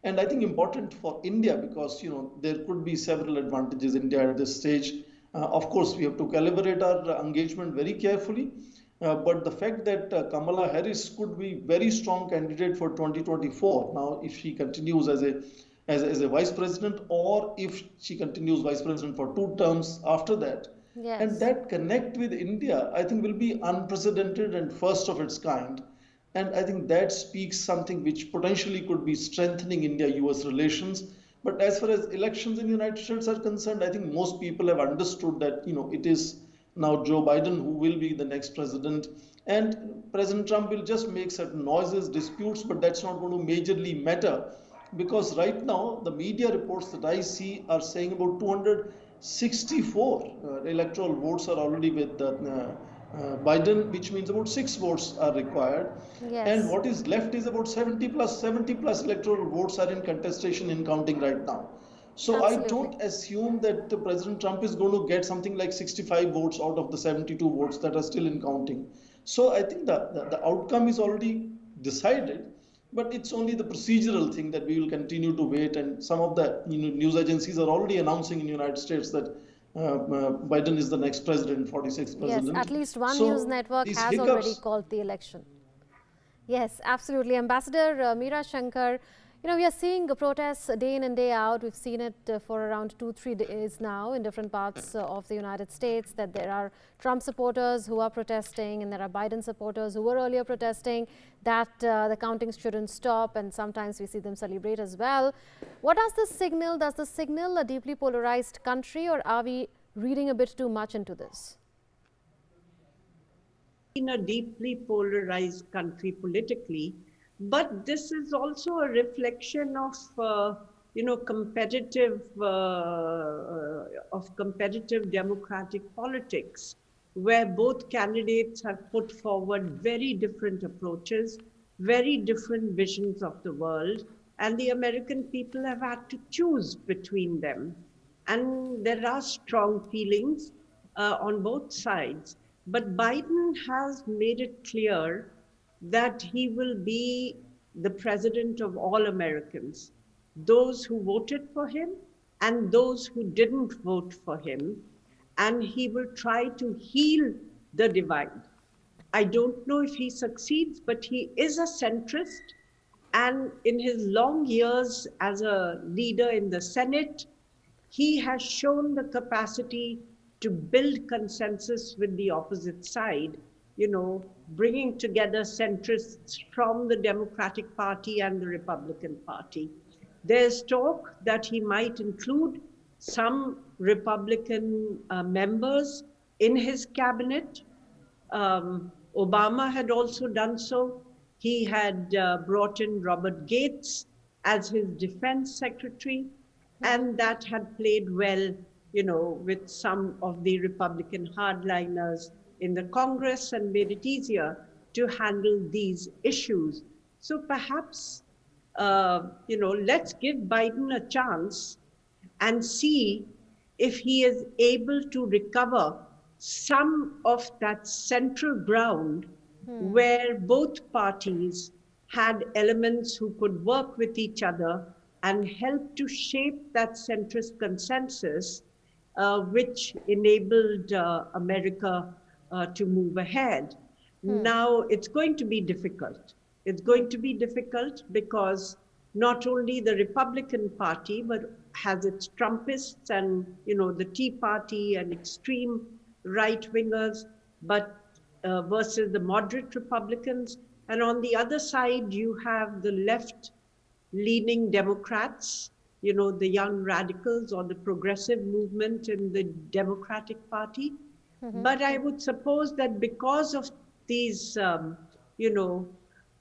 And I think important for India, because there could be several advantages India at this stage. Of course, we have to calibrate our engagement very carefully. But the fact that Kamala Harris could be very strong candidate for 2024 now, if she continues as a vice president, or if she continues vice president for 2 terms after that. Yes. And that connect with India, I think, will be unprecedented and first of its kind. And I think that speaks something which potentially could be strengthening India-US relations. But as far as elections in the United States are concerned, I think most people have understood that it is now Joe Biden who will be the next president. And President Trump will just make certain noises, disputes, but that's not going to majorly matter. Because right now, the media reports that I see are saying about 264 electoral votes are already with Biden, which means about 6 votes are required. Yes. And what is left is about 70 plus electoral votes are in contestation in counting right now. So absolutely. I don't assume that President Trump is going to get something like 65 votes out of the 72 votes that are still in counting. So I think the outcome is already decided. But it's only the procedural thing that we will continue to wait. And some of the news agencies are already announcing in the United States that Biden is the next president, 46th president. Yes, at least one news network has already called the election. Yes, absolutely. Ambassador Meera Shankar, we are seeing protests day in and day out. We've seen it for around 2-3 days now in different parts of the United States, that there are Trump supporters who are protesting and there are Biden supporters who were earlier protesting that the counting shouldn't stop, and sometimes we see them celebrate as well. What does this signal? Does this signal a deeply polarized country, or are we reading a bit too much into this? In a deeply polarized country politically, but this is also a reflection of competitive democratic politics, where both candidates have put forward very different approaches, very different visions of the world, and the American people have had to choose between them. And there are strong feelings on both sides. But Biden has made it clear that he will be the president of all Americans, those who voted for him and those who didn't vote for him. And he will try to heal the divide. I don't know if he succeeds, but he is a centrist. And in his long years as a leader in the Senate, he has shown the capacity to build consensus with the opposite side, bringing together centrists from the Democratic Party and the Republican Party. There's talk that he might include some Republican members in his cabinet. Obama had also done so. He had brought in Robert Gates as his defense secretary, and that had played well, with some of the Republican hardliners in the Congress and made it easier to handle these issues. So perhaps, let's give Biden a chance and see if he is able to recover some of that central ground where both parties had elements who could work with each other and help to shape that centrist consensus, which enabled America to move ahead. Now, it's going to be difficult. It's going to be difficult because not only the Republican Party, but has its Trumpists and, the Tea Party and extreme right-wingers, but versus the moderate Republicans. And on the other side, you have the left-leaning Democrats, the young radicals or the progressive movement in the Democratic Party. But I would suppose that because of these,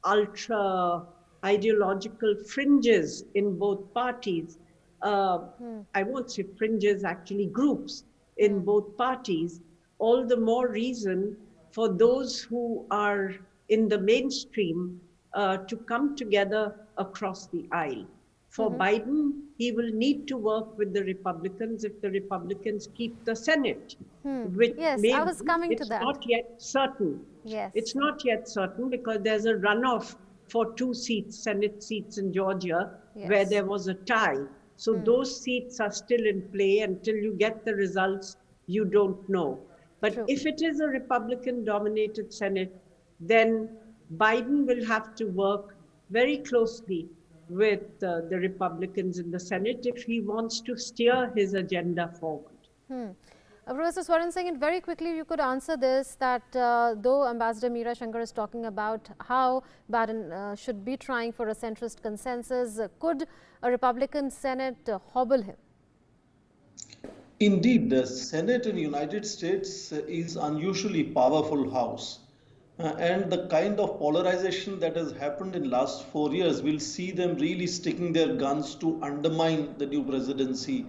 ultra ideological fringes in both parties, I won't say fringes, actually groups in both parties, all the more reason for those who are in the mainstream to come together across the aisle. For Biden, he will need to work with the Republicans if the Republicans keep the Senate. Which yes, I was coming to that. It's not yet certain. Yes. It's not yet certain because there's a runoff for 2 seats, Senate seats in Georgia, where there was a tie. So those seats are still in play. Until you get the results, you don't know. But if it is a Republican-dominated Senate, then Biden will have to work very closely with the Republicans in the Senate if he wants to steer his agenda forward. Professor Swaran Singh, very quickly you could answer this, that though Ambassador Meera Shankar is talking about how Biden should be trying for a centrist consensus, could a Republican Senate hobble him? Indeed, the Senate in the United States is unusually powerful house. And the kind of polarization that has happened in last 4 years will see them really sticking their guns to undermine the new presidency.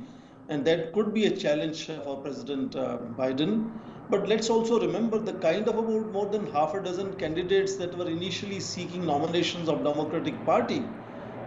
And that could be a challenge for President Biden. But let's also remember the kind of about more than half a dozen candidates that were initially seeking nominations of Democratic Party.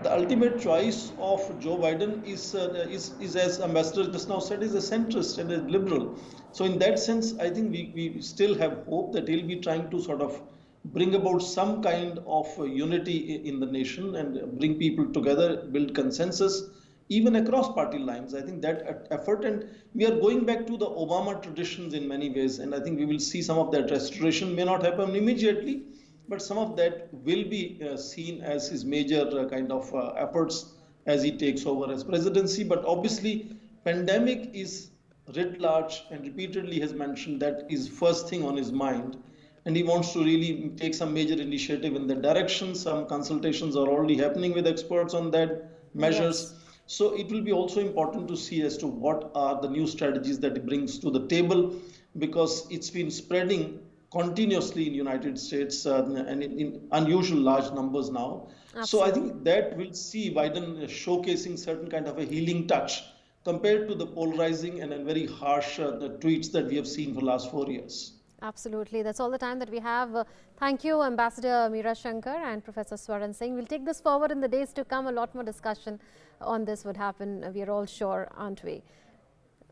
The ultimate choice of Joe Biden is as Ambassador just now said, is a centrist and a liberal. So in that sense, I think we still have hope that he'll be trying to sort of bring about some kind of unity in the nation and bring people together, build consensus, even across party lines. I think that effort, and we are going back to the Obama traditions in many ways, and I think we will see some of that restoration. May not happen immediately, but some of that will be seen as his major kind of efforts as he takes over as presidency. But obviously, pandemic is writ large and repeatedly has mentioned that is first thing on his mind. And he wants to really take some major initiative in that direction. Some consultations are already happening with experts on that measures. Yes. So it will be also important to see as to what are the new strategies that he brings to the table, because it's been spreading continuously in the United States and in unusual large numbers now. Absolutely. So I think that will see Biden showcasing certain kind of a healing touch compared to the polarizing and very harsh tweets that we have seen for the last 4 years. Absolutely. That's all the time that we have. Thank you, Ambassador Meera Shankar and Professor Swaran Singh. We'll take this forward in the days to come. A lot more discussion on this would happen. We are all sure, aren't we?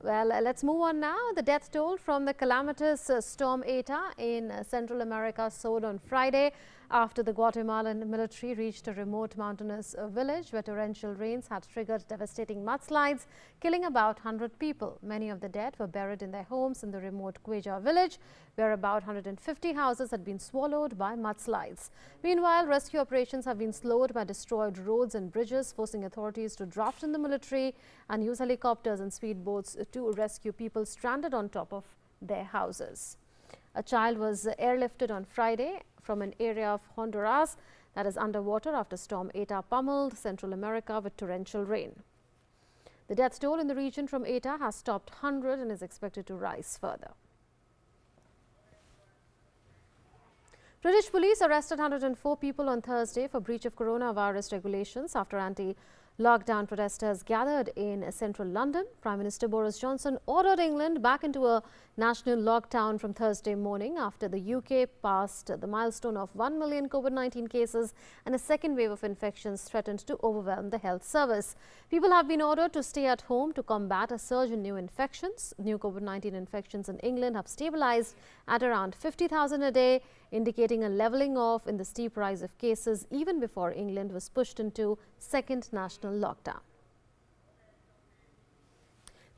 Well, let's move on now. The death toll from the calamitous Storm Eta in Central America soared on Friday after the Guatemalan military reached a remote mountainous village where torrential rains had triggered devastating mudslides, killing about 100 people. Many of the dead were buried in their homes in the remote Cueja village, where about 150 houses had been swallowed by mudslides. Meanwhile, rescue operations have been slowed by destroyed roads and bridges, forcing authorities to draft in the military and use helicopters and speedboats to rescue people stranded on top of their houses. A child was airlifted on Friday from an area of Honduras that is underwater after Storm Eta pummeled Central America with torrential rain. The death toll in the region from Eta has topped 100 and is expected to rise further. British police arrested 104 people on Thursday for breach of coronavirus regulations after anti-lockdown protesters gathered in central London. Prime Minister Boris Johnson ordered England back into a national lockdown from Thursday morning after the UK passed the milestone of 1 million COVID-19 cases and a second wave of infections threatened to overwhelm the health service. People have been ordered to stay at home to combat a surge in new infections. New COVID-19 infections in England have stabilized at around 50,000 a day, indicating a levelling off in the steep rise of cases even before England was pushed into second national lockdown.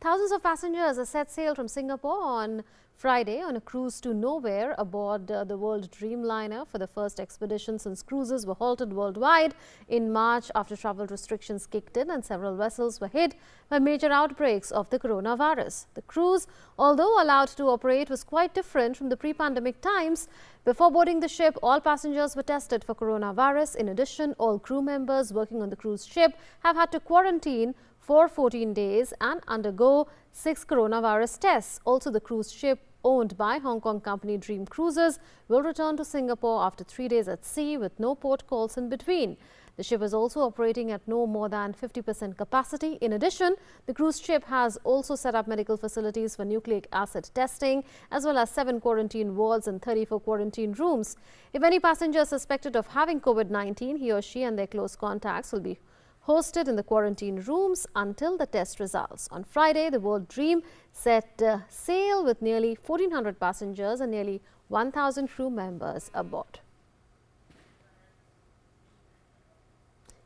Thousands of passengers set sail from Singapore on Friday on a cruise to nowhere aboard the World Dreamliner for the first expedition since cruises were halted worldwide in March after travel restrictions kicked in and several vessels were hit by major outbreaks of the coronavirus. The cruise, although allowed to operate, was quite different from the pre-pandemic times. Before boarding the ship, all passengers were tested for coronavirus. In addition, all crew members working on the cruise ship have had to quarantine for 14 days and undergo 6 coronavirus tests. Also, the cruise ship owned by Hong Kong company Dream Cruises will return to Singapore after 3 days at sea with no port calls in between. The ship is also operating at no more than 50% capacity. In addition, the cruise ship has also set up medical facilities for nucleic acid testing, as well as 7 quarantine wards and 34 quarantine rooms. If any passenger is suspected of having COVID-19, he or she and their close contacts will be hosted in the quarantine rooms until the test results. On Friday, the World Dream set sail with nearly 1,400 passengers and nearly 1,000 crew members aboard.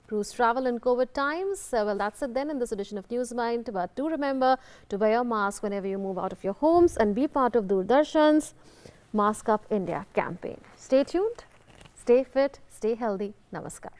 Cruise travel in COVID times. Well, that's it then in this edition of Newsmind. But do remember to wear your mask whenever you move out of your homes and be part of Doordarshan's Mask Up India campaign. Stay tuned, stay fit, stay healthy. Namaskar.